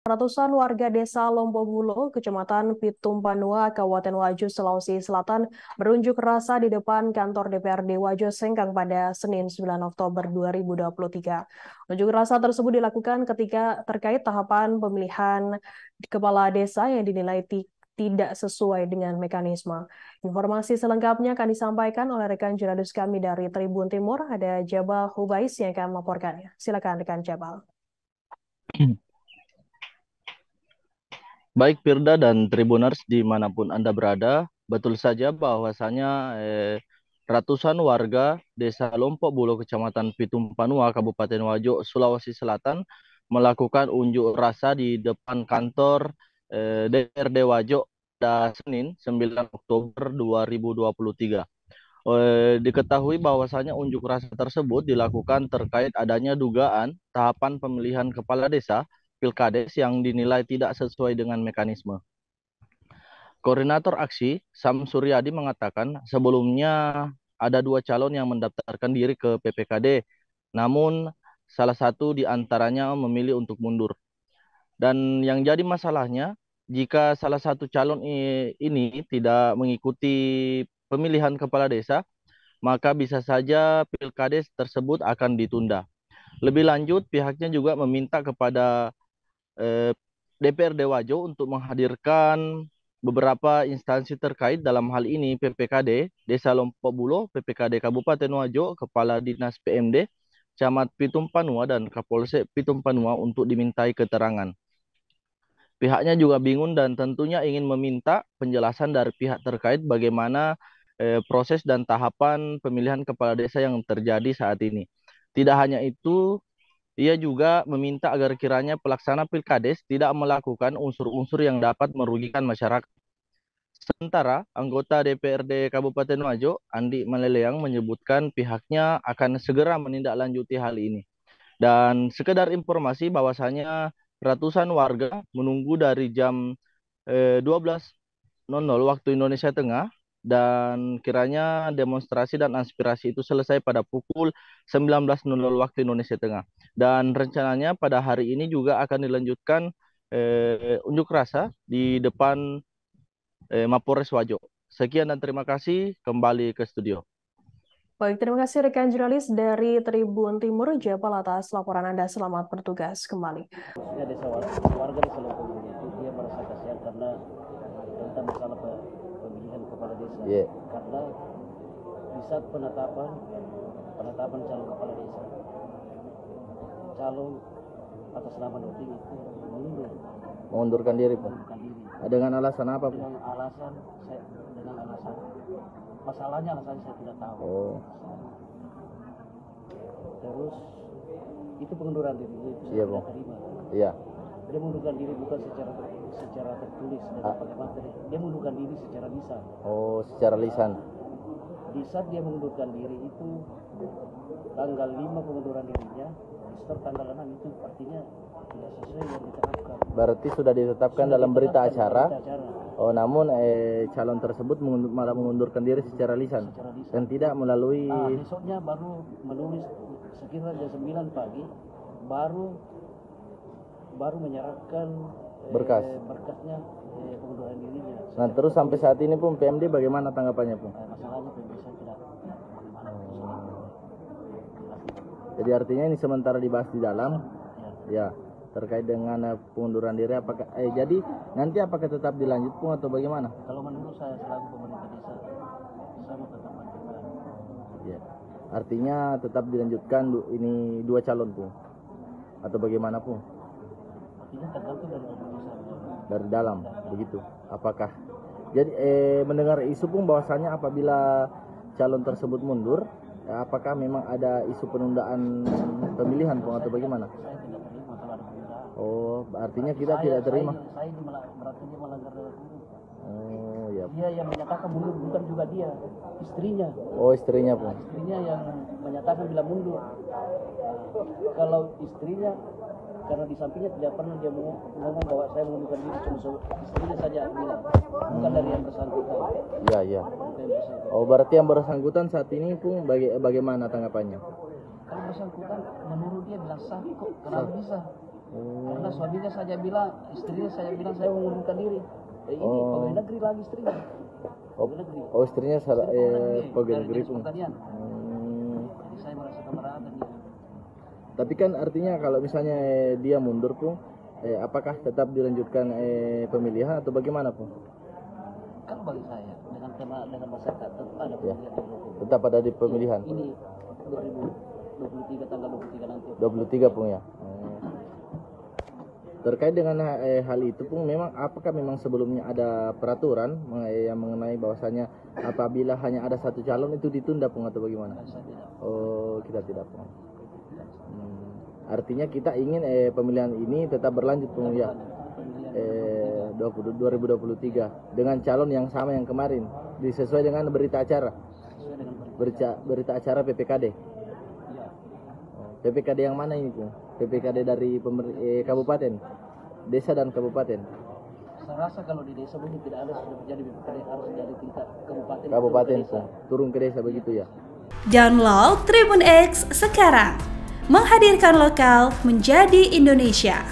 Ratusan warga desa Lombobulo, Kecamatan Pitung Panua, Kabupaten Wajo, Sulawesi Selatan berunjuk rasa di depan kantor DPRD Wajo Sengkang pada Senin 9 Oktober 2023. Unjuk rasa tersebut dilakukan ketika terkait tahapan pemilihan kepala desa yang dinilai tidak sesuai dengan mekanisme. Informasi selengkapnya akan disampaikan oleh rekan jurnalis kami dari Tribun Timur, ada Jabal Hubais yang akan melaporkannya. Silakan rekan Jabal. Baik Firda dan Tribuners dimanapun Anda berada, betul saja bahwasanya ratusan warga Desa Lompok Bulo, Kecamatan Pitung Panua, Kabupaten Wajo, Sulawesi Selatan melakukan unjuk rasa di depan kantor DPRD Wajo pada Senin 9 Oktober 2023. Diketahui bahwasanya unjuk rasa tersebut dilakukan terkait adanya dugaan tahapan pemilihan kepala desa Pilkades yang dinilai tidak sesuai dengan mekanisme. Koordinator aksi Sam Suryadi mengatakan sebelumnya ada 2 calon yang mendaftarkan diri ke PPKD, namun salah satu di antaranya memilih untuk mundur. Dan yang jadi masalahnya, jika salah satu calon ini tidak mengikuti pemilihan kepala desa, maka bisa saja Pilkades tersebut akan ditunda. Lebih lanjut, pihaknya juga meminta kepada DPRD Wajo untuk menghadirkan beberapa instansi terkait dalam hal ini PPKD Desa Lompok Bulo, PPKD Kabupaten Wajo, Kepala Dinas PMD, Camat Pitung Panua dan Kapolsek Pitung Panua untuk dimintai keterangan. Pihaknya juga bingung dan tentunya ingin meminta penjelasan dari pihak terkait bagaimana proses dan tahapan pemilihan kepala desa yang terjadi saat ini. Tidak hanya itu, ia juga meminta agar kiranya pelaksana Pilkades tidak melakukan unsur-unsur yang dapat merugikan masyarakat. Sementara anggota DPRD Kabupaten Wajo, Andi Maleleang, menyebutkan pihaknya akan segera menindaklanjuti hal ini. Dan sekedar informasi bahwasanya ratusan warga menunggu dari jam 12.00 waktu Indonesia Tengah dan kiranya demonstrasi dan aspirasi itu selesai pada pukul 19.00 waktu Indonesia Tengah. Dan rencananya pada hari ini juga akan dilanjutkan unjuk rasa di depan Mapolres Wajo. Sekian dan terima kasih, kembali ke studio. Baik, terima kasih rekan jurnalis dari Tribun Timur, Jabal atas laporan Anda. Selamat bertugas kembali. Khususnya desa warga desa Lompok itu dia merasa kasihan karena tentang masalah pemilihan kepala desa. Karena di saat penetapan calon kepala desa, calon atas nama Nurdin itu Mengundurkan diri, Pak. Dengan alasan apa, Pak? Dengan alasan masalahnya saya tidak tahu. Oh. Terus itu pengunduran diri itu Iya, tidak Bang. terima. Iya. Dia mengundurkan diri bukan secara tertulis dan pakai materi. Dia mengundurkan diri secara lisan. Oh, secara lisan. Di saat dia mengundurkan diri itu tanggal 5 pengunduran dirinya, start tanggal 6 itu artinya tidak sesuai yang ditetapkan. Berarti sudah ditetapkan dalam berita acara. Berita acara. Oh, namun calon tersebut malah mengundurkan diri secara lisan dan tidak melalui. Besoknya baru menulis sekitar jam 9 pagi baru menyerahkan berkasnya pengunduran dirinya. Nah, terus sampai saat ini pun PMD bagaimana tanggapannya, Pung? Masalahnya PMD saya tidak bagaimana. Jadi artinya ini sementara dibahas di dalam. Ya. Terkait dengan pengunduran diri, apakah jadi nanti apakah tetap dilanjut, Pung, atau bagaimana? Kalau menurut saya selaku pemerintah desa, saya mau tetap lanjutkan. Ya. Artinya tetap dilanjutkan ini 2 calon, Pung, atau bagaimana, Pung? Artinya tergantung dari keputusan dari dalam, begitu. Apakah jadi mendengar isu, Pung, bahwasanya apabila calon tersebut mundur, apakah memang ada isu penundaan pemilihan, Pung, atau bagaimana? Saya tidak terima kalau ada penundaan. Oh, artinya kita tidak terima. Saya berarti dia melanggar hukum. Oh, ya. Dia yang menyatakan mundur, bukan juga dia, istrinya. Oh, istrinya, Pung. Istrinya yang menyatakan bila mundur. Kalau istrinya, karena di sampingnya tidak pernah dia ngomong bahwa saya mengundurkan diri, cuma istrinya saja bilang, bukan dari yang bersangkutan. Ya, ya. Oh, berarti yang bersangkutan saat ini, Pung, bagaimana tanggapannya? Kalau bersangkutan menurut dia bilang sah kok, kenapa bisa? Karena suaminya saja bilang, istrinya saya bilang saya mengundurkan diri. Ini pegawai negeri lagi istrinya. Pegawai negeri. Oh, istrinya pegawai negeri pun. Jadi saya merasa keberatan ya. Tapi kan artinya kalau misalnya dia mundur pun, apakah tetap dilanjutkan pemilihan atau bagaimana pun? Kalau bagi saya dengan masyarakat tetap ada pemilihan di Lombok. Tetap ada di pemilihan. Ini 2023 tanggal 23 nanti. 23 pun ya. Terkait dengan hal itu pun memang apakah memang sebelumnya ada peraturan yang mengenai bahwasanya apabila hanya ada satu calon itu ditunda pun atau bagaimana? Oh, kita tidak pun. Artinya kita ingin pemilihan ini tetap berlanjut pun ya. 2023 dengan calon yang sama yang kemarin disesuai dengan berita acara. Berita acara PPKD. PPKD yang mana ini pun? PPKD dari kabupaten, desa dan kabupaten. Saya rasa kalau di desa mungkin tidak ada sudah terjadi PPKD, harus dari tingkat kabupaten. Kabupaten turun ke desa begitu ya. Download Tribun X sekarang, menghadirkan lokal menjadi Indonesia.